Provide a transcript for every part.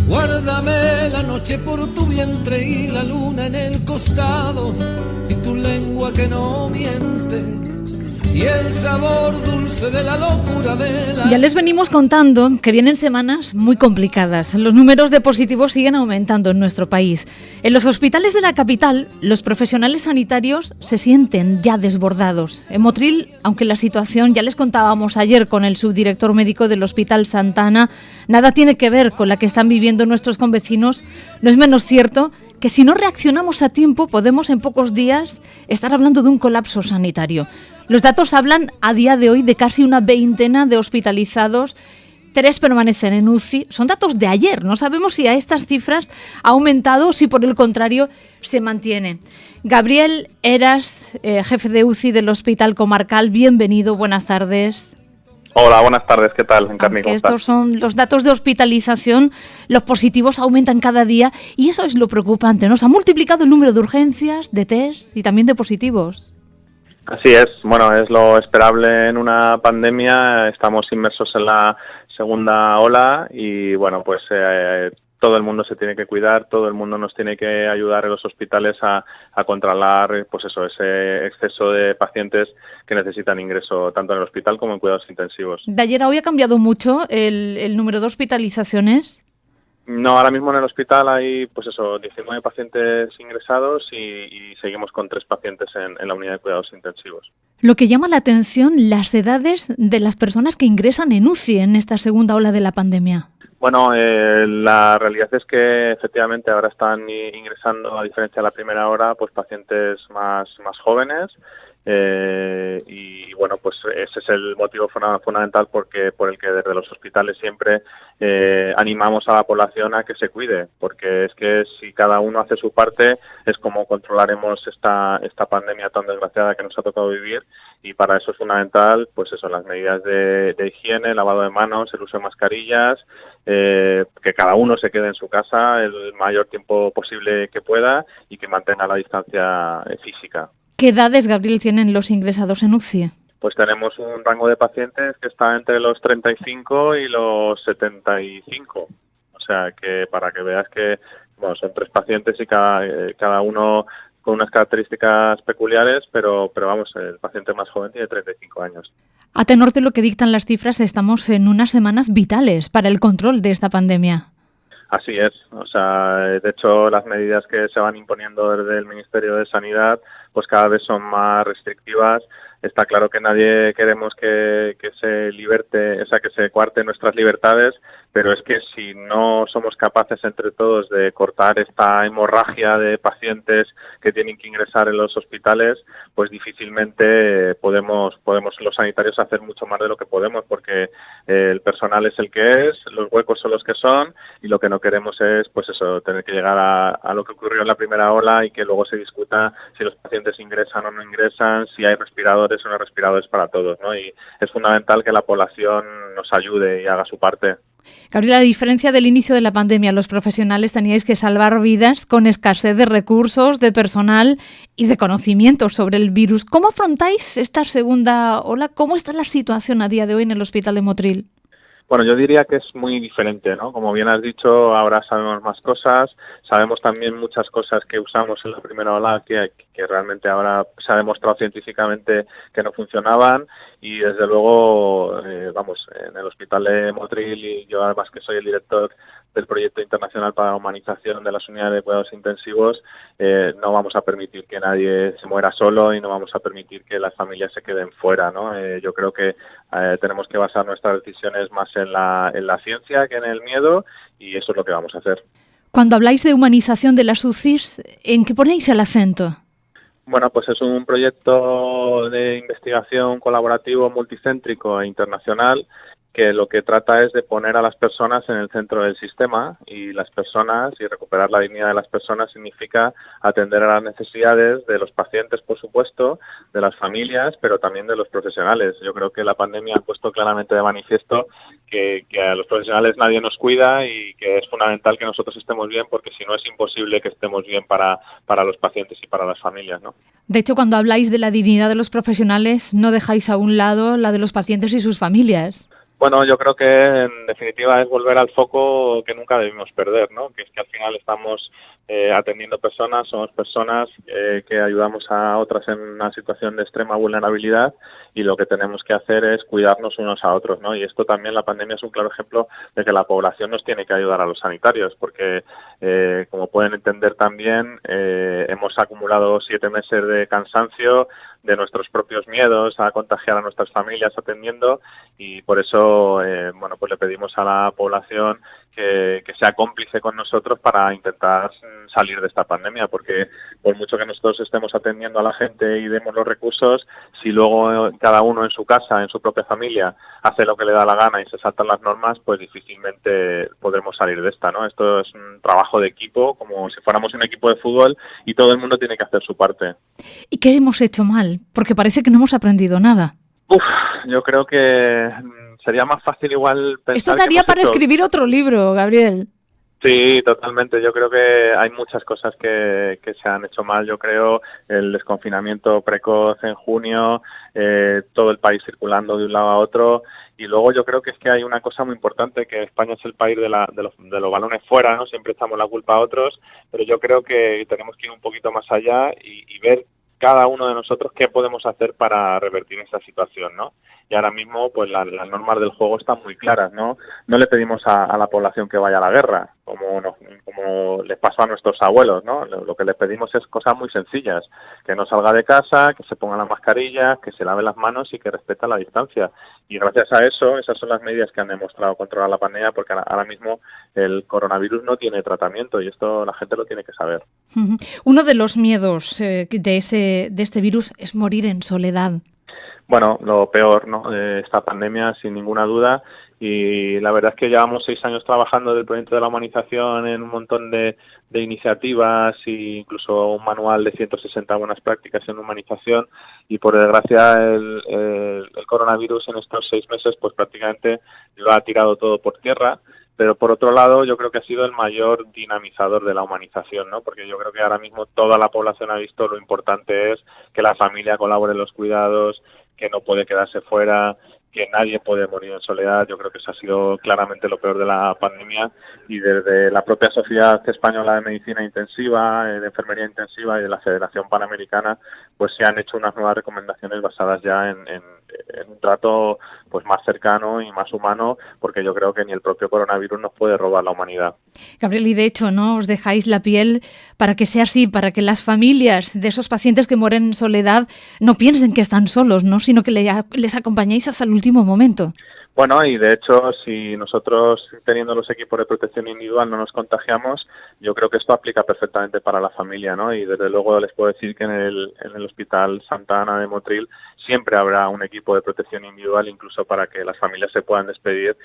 Guárdame la noche por tu vientre y la luna en el costado, y tu lengua que no miente, y el sabor dulce de la locura de la... Ya les venimos contando que vienen semanas muy complicadas. Los números de positivos siguen aumentando en nuestro país. En los hospitales de la capital, los profesionales sanitarios se sienten ya desbordados. En Motril, aunque la situación, ya les contábamos ayer con el subdirector médico del Hospital Santa Ana, nada tiene que ver con la que están viviendo nuestros convecinos, no es menos cierto que si no reaccionamos a tiempo podemos en pocos días estar hablando de un colapso sanitario. Los datos hablan a día de hoy de casi una veintena de hospitalizados, 3 permanecen en UCI. Son datos de ayer, no sabemos si a estas cifras ha aumentado o si por el contrario se mantiene. Gabriel Heras, jefe de UCI del Hospital Comarcal, bienvenido, buenas tardes. Hola, buenas tardes, ¿qué tal? Aunque estos son los datos de hospitalización, los positivos aumentan cada día y eso es lo preocupante, ¿no? Se ha multiplicado el número de urgencias, de test y también de positivos. Así es, bueno, es lo esperable en una pandemia, estamos inmersos en la segunda ola y bueno, pues todo el mundo se tiene que cuidar, todo el mundo nos tiene que ayudar en los hospitales a controlar pues eso, ese exceso de pacientes que necesitan ingreso tanto en el hospital como en cuidados intensivos. ¿De ayer a hoy ha cambiado mucho el número de hospitalizaciones? No, ahora mismo en el hospital hay, pues eso, 19 pacientes ingresados y seguimos con 3 pacientes en la unidad de cuidados intensivos. Lo que llama la atención, las edades de las personas que ingresan en UCI en esta segunda ola de la pandemia. Bueno, la realidad es que efectivamente ahora están ingresando, a diferencia de la primera hora, pues pacientes más jóvenes. Y bueno, pues ese es el motivo fundamental por el que desde los hospitales siempre animamos a la población a que se cuide, porque es que si cada uno hace su parte es como controlaremos esta pandemia tan desgraciada que nos ha tocado vivir, y para eso es fundamental pues eso, las medidas de higiene, lavado de manos, el uso de mascarillas, que cada uno se quede en su casa el mayor tiempo posible que pueda y que mantenga la distancia física. ¿Qué edades, Gabriel, tienen los ingresados en UCI? Pues tenemos un rango de pacientes que está entre los 35 y los 75. O sea, que para que veas que bueno, son 3 pacientes y cada uno con unas características peculiares, pero vamos, el paciente más joven tiene 35 años. A tenor de lo que dictan las cifras, estamos en unas semanas vitales para el control de esta pandemia. Así es, o sea, de hecho las medidas que se van imponiendo desde el Ministerio de Sanidad pues cada vez son más restrictivas. Está claro que nadie queremos que se liberte, o sea, que se coarten nuestras libertades, pero es que si no somos capaces entre todos de cortar esta hemorragia de pacientes que tienen que ingresar en los hospitales, pues difícilmente podemos los sanitarios hacer mucho más de lo que podemos, porque el personal es el que es, los huecos son los que son, y lo que no queremos es, pues eso, tener que llegar a lo que ocurrió en la primera ola y que luego se discuta si los pacientes ingresan o no ingresan, si hay respiradores o no respiradores para todos, ¿no? Y es fundamental que la población nos ayude y haga su parte. Gabriela, a diferencia del inicio de la pandemia, los profesionales teníais que salvar vidas con escasez de recursos, de personal y de conocimientos sobre el virus. ¿Cómo afrontáis esta segunda ola? ¿Cómo está la situación a día de hoy en el Hospital de Motril? Bueno, yo diría que es muy diferente, ¿no? Como bien has dicho, ahora sabemos más cosas, sabemos también muchas cosas que usamos en la primera ola que realmente ahora se ha demostrado científicamente que no funcionaban, y desde luego, en el Hospital de Motril, y yo además que soy el director del proyecto internacional para la humanización de las unidades de cuidados intensivos, no vamos a permitir que nadie se muera solo y no vamos a permitir que las familias se queden fuera, ¿no? Yo creo que tenemos que basar nuestras decisiones más en la ciencia que en el miedo, y eso es lo que vamos a hacer. Cuando habláis de humanización de las UCIs, ¿en qué ponéis el acento? Bueno, pues es un proyecto de investigación colaborativo, multicéntrico e internacional, que lo que trata es de poner a las personas en el centro del sistema, y las personas, y recuperar la dignidad de las personas significa atender a las necesidades de los pacientes, por supuesto, de las familias, pero también de los profesionales. Yo creo que la pandemia ha puesto claramente de manifiesto que a los profesionales nadie nos cuida, y que es fundamental que nosotros estemos bien, porque si no es imposible que estemos bien para los pacientes y para las familias, ¿no? De hecho, cuando habláis de la dignidad de los profesionales, no dejáis a un lado la de los pacientes y sus familias. Bueno, yo creo que en definitiva es volver al foco que nunca debimos perder, ¿no? Que es que al final estamos atendiendo personas, somos personas que ayudamos a otras en una situación de extrema vulnerabilidad y lo que tenemos que hacer es cuidarnos unos a otros, ¿no? Y esto también, la pandemia es un claro ejemplo de que la población nos tiene que ayudar a los sanitarios, porque como pueden entender también, hemos acumulado 7 meses de cansancio, de nuestros propios miedos a contagiar a nuestras familias atendiendo, y por eso bueno, pues le pedimos a la población que sea cómplice con nosotros para intentar salir de esta pandemia, porque por mucho que nosotros estemos atendiendo a la gente y demos los recursos, si luego cada uno en su casa, en su propia familia, hace lo que le da la gana y se saltan las normas, pues difícilmente podremos salir de esta, ¿no? Esto es un trabajo de equipo, como si fuéramos un equipo de fútbol, y todo el mundo tiene que hacer su parte. ¿Y qué hemos hecho mal? Porque parece que no hemos aprendido nada. Yo creo que sería más fácil igual pensar. Esto daría para escribir otro libro, Gabriel. Sí, totalmente. Yo creo que hay muchas cosas que se han hecho mal. Yo creo el desconfinamiento precoz en junio, todo el país circulando de un lado a otro. Y luego yo creo que es que hay una cosa muy importante, que España es el país de los balones fuera, ¿no? Siempre echamos la culpa a otros, pero yo creo que tenemos que ir un poquito más allá y ver cada uno de nosotros qué podemos hacer para revertir esa situación, ¿no? Y ahora mismo, pues las normas del juego están muy claras, ¿no? No le pedimos a la población que vaya a la guerra, como les pasó a nuestros abuelos, ¿no? Lo que les pedimos es cosas muy sencillas, que no salga de casa, que se ponga la mascarilla, que se lave las manos y que respete la distancia. Y gracias a eso, esas son las medidas que han demostrado controlar la pandemia, porque ahora mismo el coronavirus no tiene tratamiento y esto la gente lo tiene que saber. Uno de los miedos de este virus es morir en soledad. Bueno, lo peor, ¿no?, de esta pandemia, sin ninguna duda, y la verdad es que llevamos 6 años trabajando del proyecto de la humanización en un montón de iniciativas e incluso un manual de 160 buenas prácticas en humanización, y por desgracia el coronavirus en estos 6 meses pues prácticamente lo ha tirado todo por tierra. Pero por otro lado, yo creo que ha sido el mayor dinamizador de la humanización, ¿no? Porque yo creo que ahora mismo toda la población ha visto lo importante es que la familia colabore en los cuidados, que no puede quedarse fuera, que nadie puede morir en soledad. Yo creo que eso ha sido claramente lo peor de la pandemia, y desde la propia Sociedad Española de Medicina Intensiva, de Enfermería Intensiva y de la Federación Panamericana, pues se han hecho unas nuevas recomendaciones basadas ya en un trato pues más cercano y más humano, porque yo creo que ni el propio coronavirus nos puede robar la humanidad. Gabriel, y de hecho, ¿no?, os dejáis la piel para que sea así, para que las familias de esos pacientes que mueren en soledad no piensen que están solos, ¿no?, sino que les acompañéis hasta el último momento. Bueno, y de hecho, si nosotros, teniendo los equipos de protección individual, no nos contagiamos, yo creo que esto aplica perfectamente para la familia, ¿no? Y desde luego les puedo decir que en el Hospital Santa Ana de Motril siempre habrá un equipo de protección individual, incluso para que las familias se puedan despedir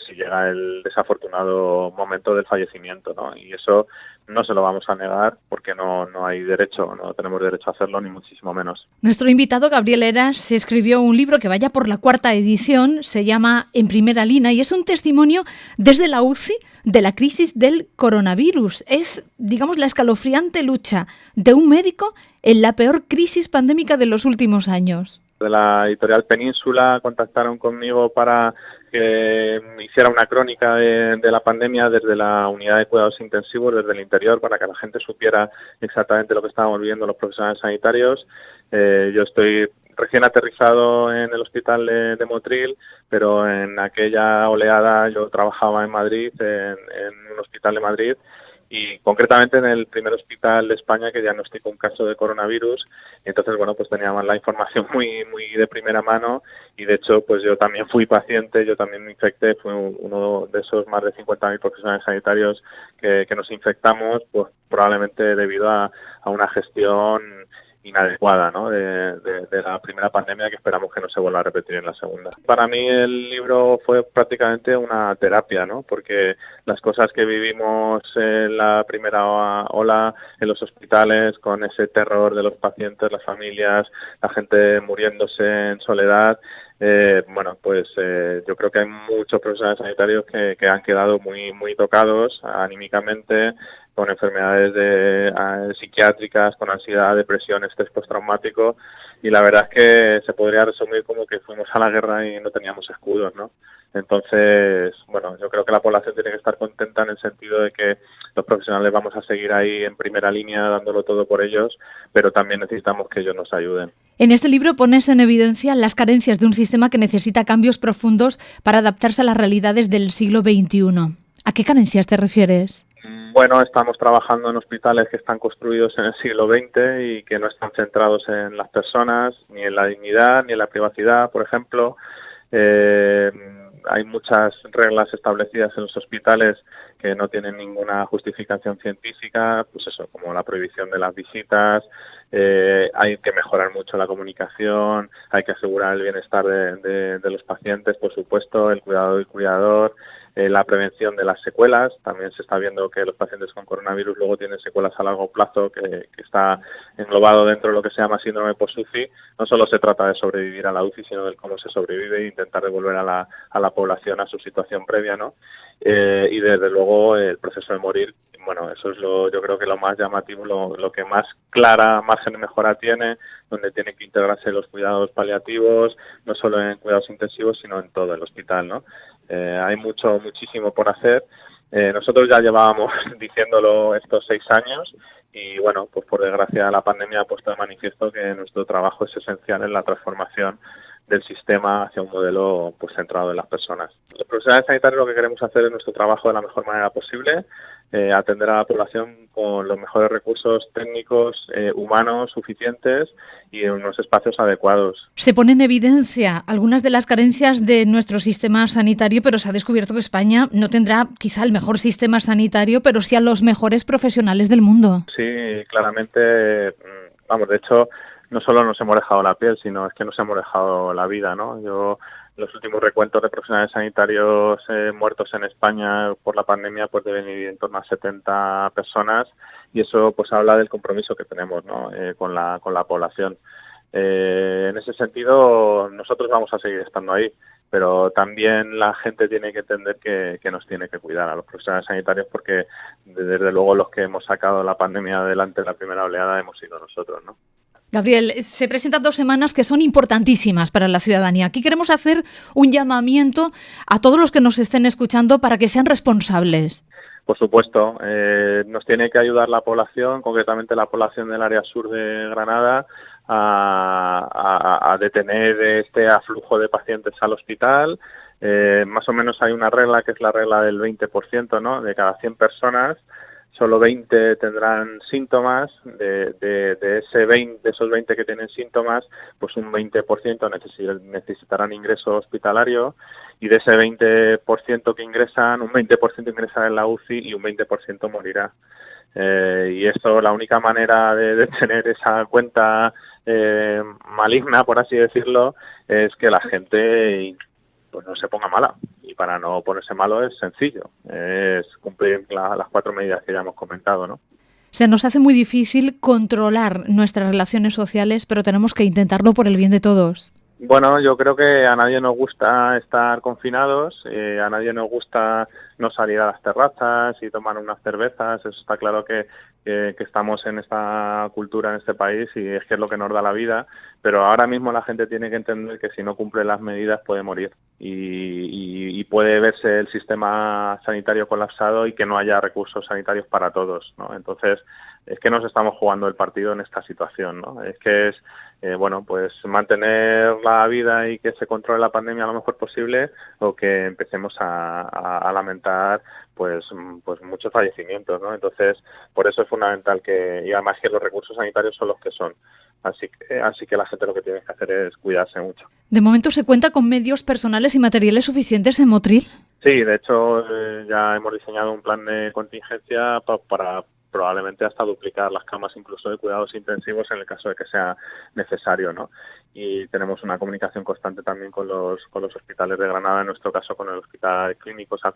si llega el desafortunado momento del fallecimiento, ¿no? Y eso no se lo vamos a negar, porque no hay derecho, no tenemos derecho a hacerlo, ni muchísimo menos. Nuestro invitado, Gabriel Heras, escribió un libro que vaya por la 4ª edición, se llama En primera línea, y es un testimonio desde la UCI de la crisis del coronavirus. Es, digamos, la escalofriante lucha de un médico en la peor crisis pandémica de los últimos años. De la editorial Península contactaron conmigo para que hiciera una crónica de la pandemia desde la unidad de cuidados intensivos, desde el interior, para que la gente supiera exactamente lo que estábamos viviendo los profesionales sanitarios. Yo estoy recién aterrizado en el hospital de Motril, pero en aquella oleada yo trabajaba en Madrid, en un hospital de Madrid, y concretamente en el primer hospital de España que diagnosticó un caso de coronavirus. Y entonces, bueno, pues teníamos la información muy de primera mano, y de hecho, pues yo también fui paciente, yo también me infecté, fui uno de esos más de 50.000 profesionales sanitarios que nos infectamos, pues probablemente debido a una gestión inadecuada, ¿no?, de la primera pandemia, que esperamos que no se vuelva a repetir en la segunda. Para mí el libro fue prácticamente una terapia, ¿no?, porque las cosas que vivimos en la primera ola en los hospitales, con ese terror de los pacientes, las familias, la gente muriéndose en soledad, bueno, pues yo creo que hay muchos profesionales sanitarios que han quedado muy tocados anímicamente, con enfermedades psiquiátricas, con ansiedad, depresión, estrés postraumático, y la verdad es que se podría resumir como que fuimos a la guerra y no teníamos escudos, ¿no? Entonces, bueno, yo creo que la población tiene que estar contenta en el sentido de que los profesionales vamos a seguir ahí en primera línea dándolo todo por ellos, pero también necesitamos que ellos nos ayuden. En este libro pones en evidencia las carencias de un sistema que necesita cambios profundos para adaptarse a las realidades del siglo XXI. ¿A qué carencias te refieres? Bueno, estamos trabajando en hospitales que están construidos en el siglo XX y que no están centrados en las personas, ni en la dignidad, ni en la privacidad, por ejemplo. Hay muchas reglas establecidas en los hospitales que no tienen ninguna justificación científica, pues eso, como la prohibición de las visitas. Hay que mejorar mucho la comunicación, hay que asegurar el bienestar de los pacientes, por supuesto, el cuidado del cuidador, la prevención de las secuelas. También se está viendo que los pacientes con coronavirus luego tienen secuelas a largo plazo, que está englobado dentro de lo que se llama síndrome post-UCI. No solo se trata de sobrevivir a la UCI, sino de cómo se sobrevive e intentar devolver a la población a su situación previa, ¿no? Y desde luego el proceso de morir, bueno, eso es yo creo que lo más llamativo, lo que más clara margen de mejora tiene, donde tienen que integrarse los cuidados paliativos, no solo en cuidados intensivos, sino en todo el hospital, ¿no? Hay muchísimo por hacer. Nosotros ya llevábamos diciéndolo estos 6 años y, bueno, pues por desgracia la pandemia ha puesto de manifiesto que nuestro trabajo es esencial en la transformación del sistema hacia un modelo pues centrado en las personas. Los profesionales sanitarios lo que queremos hacer es nuestro trabajo de la mejor manera posible, atender a la población con los mejores recursos técnicos, humanos suficientes y en unos espacios adecuados. Se pone en evidencia algunas de las carencias de nuestro sistema sanitario, pero se ha descubierto que España no tendrá quizá el mejor sistema sanitario, pero sí a los mejores profesionales del mundo. Sí, claramente, vamos, de hecho, no solo nos hemos dejado la piel, sino es que nos hemos dejado la vida, ¿no? Los últimos recuentos de profesionales sanitarios muertos en España por la pandemia pues deben ir en torno a 70 personas y eso pues habla del compromiso que tenemos, ¿no? Con la población. En ese sentido, nosotros vamos a seguir estando ahí, pero también la gente tiene que entender que nos tiene que cuidar a los profesionales sanitarios porque desde luego los que hemos sacado la pandemia adelante en la primera oleada hemos sido nosotros, ¿no? Gabriel, se presentan 2 semanas que son importantísimas para la ciudadanía. Aquí queremos hacer un llamamiento a todos los que nos estén escuchando para que sean responsables. Por supuesto, nos tiene que ayudar la población, concretamente la población del área sur de Granada, a detener este aflujo de pacientes al hospital. Más o menos hay una regla que es la regla del 20%, ¿no? De cada 100 personas, solo 20 tendrán síntomas, de esos 20 que tienen síntomas, pues un 20% necesitarán ingreso hospitalario y de ese 20% que ingresan, un 20% ingresará en la UCI y un 20% morirá. Y esto, la única manera de tener esa cuenta maligna, por así decirlo, es que la gente pues no se ponga mala. Y para no ponerse malo es sencillo, es cumplir las 4 medidas que ya hemos comentado, ¿no? Se nos hace muy difícil controlar nuestras relaciones sociales, pero tenemos que intentarlo por el bien de todos. Bueno, yo creo que a nadie nos gusta estar confinados, a nadie nos gusta no salir a las terrazas y tomar unas cervezas. Eso está claro que estamos en esta cultura en este país y es que es lo que nos da la vida, pero ahora mismo la gente tiene que entender que si no cumple las medidas puede morir y puede verse el sistema sanitario colapsado y que no haya recursos sanitarios para todos, ¿no? Entonces, es que nos estamos jugando el partido en esta situación, ¿no? Es que es bueno, pues mantener la vida y que se controle la pandemia lo mejor posible o que empecemos a lamentar pues muchos fallecimientos, ¿no? Entonces, por eso es fundamental y además que los recursos sanitarios son los que son. Así que la gente lo que tiene que hacer es cuidarse mucho. ¿De momento se cuenta con medios personales y materiales suficientes en Motril? Sí, de hecho ya hemos diseñado un plan de contingencia para probablemente hasta duplicar las camas incluso de cuidados intensivos en el caso de que sea necesario, ¿no? Y tenemos una comunicación constante también con los hospitales de Granada, en nuestro caso con el Hospital Clínico San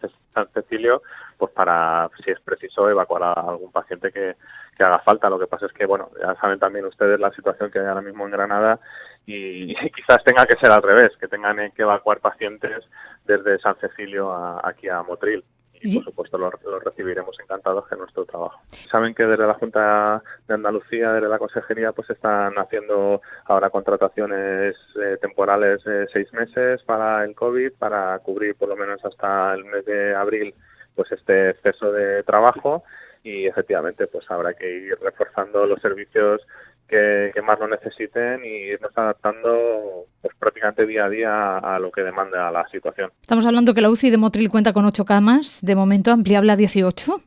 Cecilio, pues para, si es preciso, evacuar a algún paciente que haga falta. Lo que pasa es que, bueno, ya saben también ustedes la situación que hay ahora mismo en Granada y quizás tenga que ser al revés, que tengan que evacuar pacientes desde San Cecilio aquí a Motril. y por supuesto lo recibiremos encantados, que es nuestro trabajo. Saben que desde la Junta de Andalucía, desde la Consejería, pues están haciendo ahora contrataciones temporales de 6 meses para el COVID, para cubrir por lo menos hasta el mes de abril pues este exceso de trabajo, y efectivamente pues habrá que ir reforzando los servicios que más lo necesiten y irnos adaptando pues prácticamente día a día a lo que demanda la situación. Estamos hablando que la UCI de Motril cuenta con 8 camas, de momento ampliable a 18,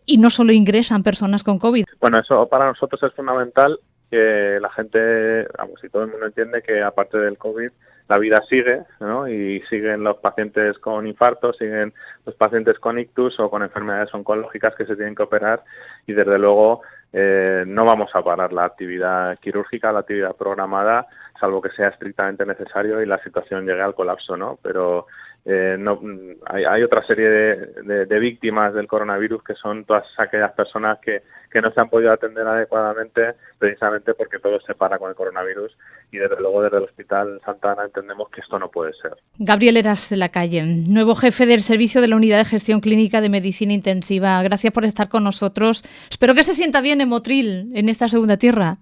y no solo ingresan personas con COVID. Bueno, eso para nosotros es fundamental, que la gente, vamos, y todo el mundo entiende que aparte del COVID la vida sigue, ¿no? Y siguen los pacientes con infartos, siguen los pacientes con ictus o con enfermedades oncológicas que se tienen que operar, y desde luego no vamos a parar la actividad quirúrgica, la actividad programada, salvo que sea estrictamente necesario y la situación llegue al colapso, ¿no? Pero no, hay otra serie de víctimas del coronavirus, que son todas aquellas personas que no se han podido atender adecuadamente, precisamente porque todo se para con el coronavirus, y desde luego desde el Hospital Santa Ana entendemos que esto no puede ser. Gabriel Heras-Lacalle, nuevo jefe del servicio de la Unidad de Gestión Clínica de Medicina Intensiva. Gracias por estar con nosotros. Espero que se sienta bien en Motril, en esta segunda tierra.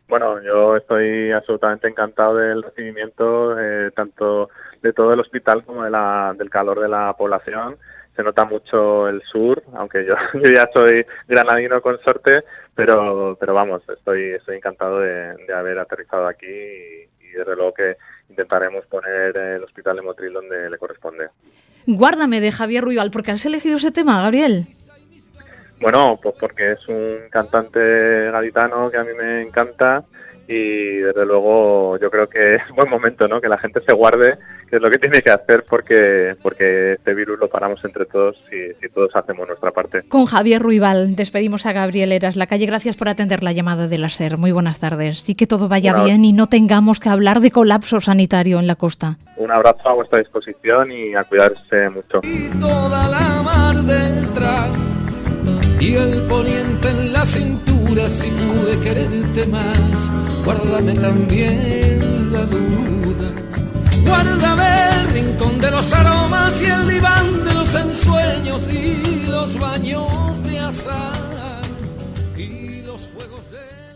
Bueno, yo estoy absolutamente encantado del recibimiento, tanto de todo el hospital como del calor de la población. Se nota mucho el sur, aunque yo ya soy granadino con suerte, pero vamos, estoy encantado de haber aterrizado aquí, y desde luego que intentaremos poner el hospital de Motril donde le corresponde. Guárdame, de Javier Ruibal. ¿Por qué has elegido ese tema, Gabriel? Bueno, pues porque es un cantante gaditano que a mí me encanta, y desde luego yo creo que es buen momento, ¿no?, que la gente se guarde, que es lo que tiene que hacer, porque este virus lo paramos entre todos si todos hacemos nuestra parte. Con Javier Ruibal despedimos a Gabriel Heras-Lacalle. Gracias por atender la llamada de la SER. Muy buenas tardes. Sí, que todo vaya bien y no tengamos que hablar de colapso sanitario en la costa. Un abrazo a vuestra disposición y a cuidarse mucho. Y toda la mar detrás, y el poniente en la cintura, si pude quererte más, guárdame también la duda. Guárdame el rincón de los aromas y el diván de los ensueños y los baños de azar y los juegos de...